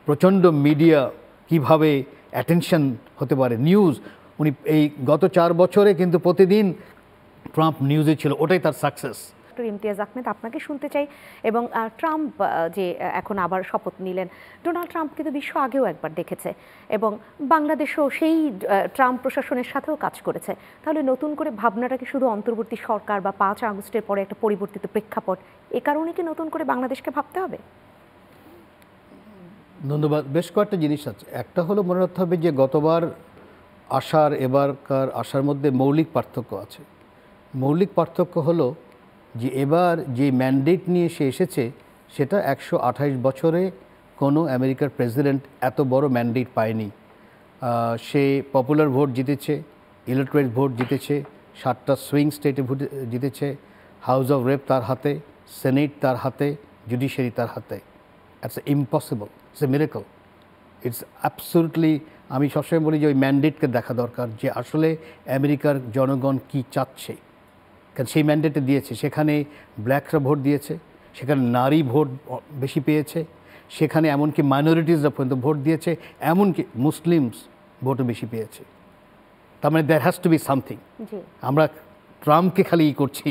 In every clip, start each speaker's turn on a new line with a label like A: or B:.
A: প্রচণ্ড মিডিয়া কিভাবে অ্যাটেনশন হতে পারে নিউজ, উনি এই গত 4 বছরে কিন্তু প্রতিদিন ট্রাম্প নিউজে ছিল, ওটাই তার সাকসেস।
B: ডক্টর ইমতিয়াজ আহমেদ, আপনাকে শুনতে চাই। এবং ট্রাম্প যে এখন আবার শপথ নিলেন, ডোনাল্ড ট্রাম্প কিন্তু বিশ্ব আগেও একবার দেখেছে এবং বাংলাদেশও সেই ট্রাম্প প্রশাসনের সাথেও কাজ করেছে। তাহলে নতুন করে ভাবনাটা কি শুধু অন্তর্বর্তী সরকার বা 5 আগস্টের পরে একটা পরিবর্তিত প্রেক্ষাপট, এ কারণে কি নতুন করে বাংলাদেশকে ভাবতে হবে?
A: ধন্যবাদ। বেশ কয়েকটা জিনিস আছে। একটা হলো মনে রাখতে হবে যে গতবার আসার এবারকার আসার মধ্যে মৌলিক পার্থক্য আছে। মৌলিক পার্থক্য হলো যে এবার যে ম্যান্ডেট নিয়ে সে এসেছে সেটা 128 বছরে কোনো আমেরিকার প্রেসিডেন্ট এত বড় ম্যান্ডেট পায়নি। সে পপুলার ভোট জিতেছে, ইলেকট্রেট ভোট জিতেছে, 7টা সুইং স্টেটে ভোট জিতেছে, হাউস অফ রেপ তার হাতে, সেনেট তার হাতে, জুডিশিয়ারি তার হাতে। It's impossible, it's a miracle, it's absolutely. আমি সবসময় বলি যে ওই ম্যান্ডেটকে দেখা দরকার যে আসলে আমেরিকার জনগণ কি চাচ্ছে, কারণ সেই ম্যান্ডেটে দিয়েছে। সেখানে ব্ল্যাকরা ভোট দিয়েছে, সেখানে নারী ভোট বেশি পেয়েছে, সেখানে এমনকি মাইনরিটিসরা পর্যন্ত ভোট দিয়েছে, এমনকি মুসলিমস ভোটও বেশি পেয়েছে। তার মানে there has to be something. আমরা ট্রাম্পকে খালি করছি,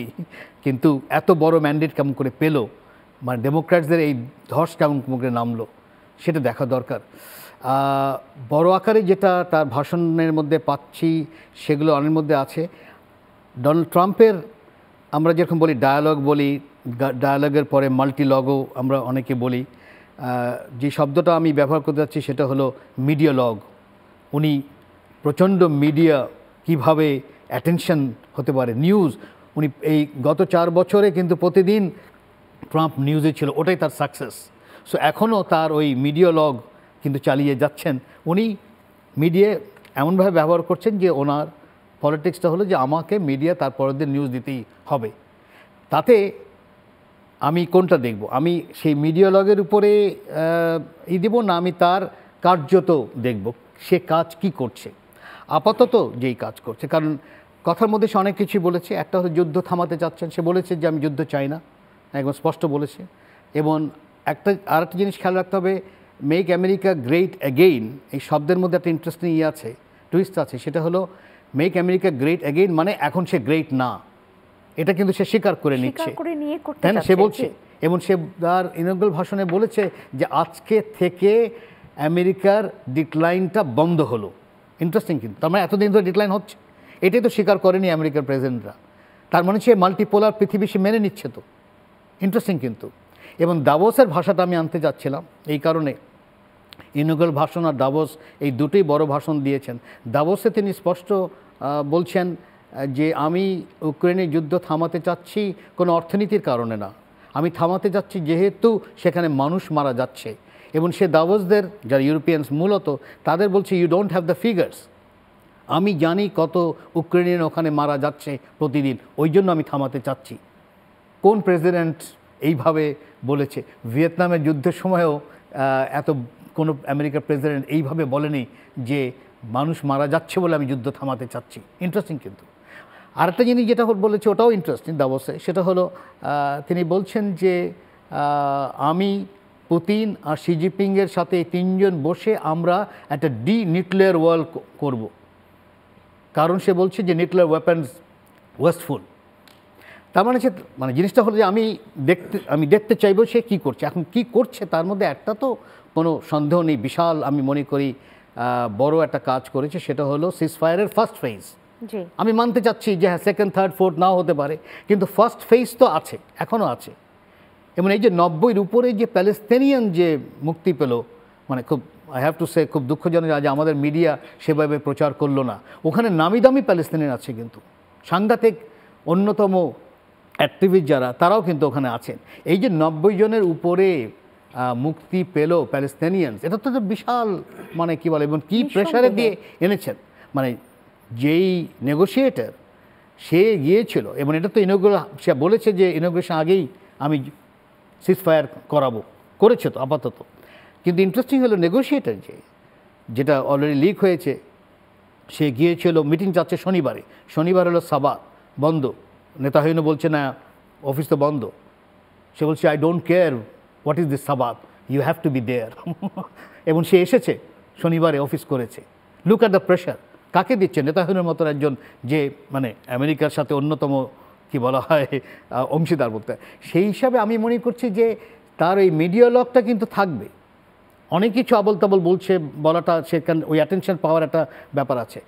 A: কিন্তু এত বড় ম্যান্ডেট কেমন করে পেলো, মানে ডেমোক্র্যাটসদের এই ধস কেমন করে নামলো সেটা দেখা দরকার। বড় আকারে যেটা তার ভাষণের মধ্যে পাচ্ছি সেগুলো অনেক মধ্যে আছে। ডোনাল্ড ট্রাম্পের আমরা যেরকম বলি ডায়ালগ বলি, ডায়ালগের পরে মাল্টিলগও আমরা অনেকে বলি। যে শব্দটা আমি ব্যবহার করতে যাচ্ছি সেটা হলো মিডিয়ালগ। উনি প্রচণ্ড মিডিয়া কিভাবে অ্যাটেনশন হতে পারে নিউজ, উনি এই গত 4 বছরে কিন্তু প্রতিদিন ট্রাম্প নিউজে ছিল, ওটাই তার সাকসেস। সো এখনও তার ওই মিডিয়ালগ কিন্তু চালিয়ে যাচ্ছেন। উনি মিডিয়া এমনভাবে ব্যবহার করছেন যে ওনার পলিটিক্সটা হলো যে আমাকে মিডিয়া তার পরের দিন নিউজ দিতেই হবে। তাতে আমি কোনটা দেখব? আমি সেই মিডিয়ালগের উপরে দেব না, আমি তার কার্যত দেখব সে কাজ কি করছে, আপাতত যেই কাজ করছে। কারণ কথার মধ্যে সে অনেক কিছুই বলেছে। একটা হলো যুদ্ধ থামাতে চাচ্ছেন, সে বলেছে যে আমি যুদ্ধ চাই না, একদম স্পষ্ট বলেছে। এবং আরেকটা জিনিস খেয়াল রাখতে হবে, মেক আমেরিকা গ্রেট অ্যাগেইন, এই শব্দের মধ্যে একটা ইন্টারেস্টিং আছে, টুইস্ট আছে। সেটা হলো মেক আমেরিকা গ্রেট অ্যাগেইন মানে এখন সে গ্রেট না, এটা কিন্তু সে স্বীকার করে নিচ্ছে, তাই না? সে বলছে, এবং সে তার ইনগ্রাল ভাষণে বলেছে যে আজকে থেকে আমেরিকার ডিক্লাইনটা বন্ধ হলো। ইন্টারেস্টিং কিন্তু, তার মানে এতদিন ধরে ডিক্লাইন হচ্ছে, এটাই তো স্বীকার করেনি আমেরিকার প্রেসিডেন্টরা। তার মানে সে মাল্টিপোলার পৃথিবী সে মেনে নিচ্ছে তো। ইন্টারেস্টিং কিন্তু। এবং দাভোসের ভাষাটা আমি আনতে যাচ্ছিলাম এই কারণে, ইনগ্রাল ভাষণ আর দাভোস এই দুটোই বড় ভাষণ দিয়েছেন। দাভোসে তিনি স্পষ্ট বলছেন যে আমি ইউক্রেনে যুদ্ধ থামাতে চাচ্ছি কোনো অর্থনীতির কারণে না, আমি থামাতে চাচ্ছি যেহেতু সেখানে মানুষ মারা যাচ্ছে। এবং সে দাভোসদের যারা ইউরোপিয়ানস মূলত তাদের বলছে you don't have the figures, আমি জানি কত ইউক্রেনিয়ান ওখানে মারা যাচ্ছে প্রতিদিন, ওই জন্য আমি থামাতে চাচ্ছি। কোন প্রেসিডেন্ট এইভাবে বলেছে? ভিয়েতনামের যুদ্ধের সময়ও এত কোনো আমেরিকার প্রেসিডেন্ট এইভাবে বলেনি যে মানুষ মারা যাচ্ছে বলে আমি যুদ্ধ থামাতে চাচ্ছি। ইন্টারেস্টিং কিন্তু। আরেকটা জিনিস যেটা বলেছে ওটাও ইন্টারেস্টিং দাভোসে, সেটা হলো তিনি বলছেন যে আমি পুতিন আর শি জিনপিংয়ের সাথে এই 3 জন বসে আমরা একটা নিউক্লিয়ার ওয়ার্ল্ড করব। কারণ সে বলছে যে নিউক্লিয়ার ওয়েপন্স ওয়েস্টফুল। তার মানে মানে জিনিসটা হলো যে আমি দেখতে চাইবো সে কী করছে। এখন কি করছে তার মধ্যে একটা তো কোনো সন্দেহ নেই, বিশাল আমি মনে করি বড় একটা কাজ করেছে, সেটা হলো সিজফায়ারের ফার্স্ট ফেজ। আমি মানতে চাচ্ছি যে হ্যাঁ সেকেন্ড থার্ড ফোর্থ নাও হতে পারে, কিন্তু ফার্স্ট ফেজ তো আছে, এখনও আছে। এবং এই যে 90-এর উপরে যে প্যালেস্তিনিয়ান যে মুক্তি পেল, মানে খুব আই হ্যাভ টু সে খুব দুঃখজনক যে আমাদের মিডিয়া সেভাবে প্রচার করলো না। ওখানে নামি দামি প্যালেস্তিনিয়ান আছে, কিন্তু সাংঘাতিক অন্যতম অ্যাক্টিভিস্ট যারা তারাও কিন্তু ওখানে আছেন। এই যে 90 জনের উপরে মুক্তি পেল প্যালেস্তিনিয়ানস, এটা তো বিশাল মানে কী বলে, এবং কী প্রেশারে দিয়ে এনেছেন। মানে যেই নেগোশিয়েটার সে গিয়েছিল, এবং এটা তো সে বলেছে যে ইনোগ্রেশন আগেই আমি সিজফায়ার করেছে তো আপাতত। কিন্তু ইন্টারেস্টিং হলো নেগোশিয়েটার যেটা অলরেডি লিক হয়েছে, সে গিয়েছিল মিটিং চাচ্ছে শনিবার হলো সাবাত বন্ধ, নেতাহীন বলছে না অফিস তো বন্ধ। সে বলছে I don't care what is this Sabbath, you have to be there. এবং সে এসেছে, শনিবারে অফিস করেছে। লুক অ্যাট দ্য প্রেশার কাকে দিচ্ছে? নেতানিয়াহুর মতন একজন যে মানে আমেরিকার সাথে অন্যতম কি বলা হয় অংশীদার বলতে, সেই হিসাবে আমি মনে করছি যে তার এই মিডিয়া লকটা কিন্তু থাকবে। অনেক কিছু আবল তাবল বলছে, বলাটা সেখানে ওই অ্যাটেনশন পাওয়ার একটা ব্যাপার আছে।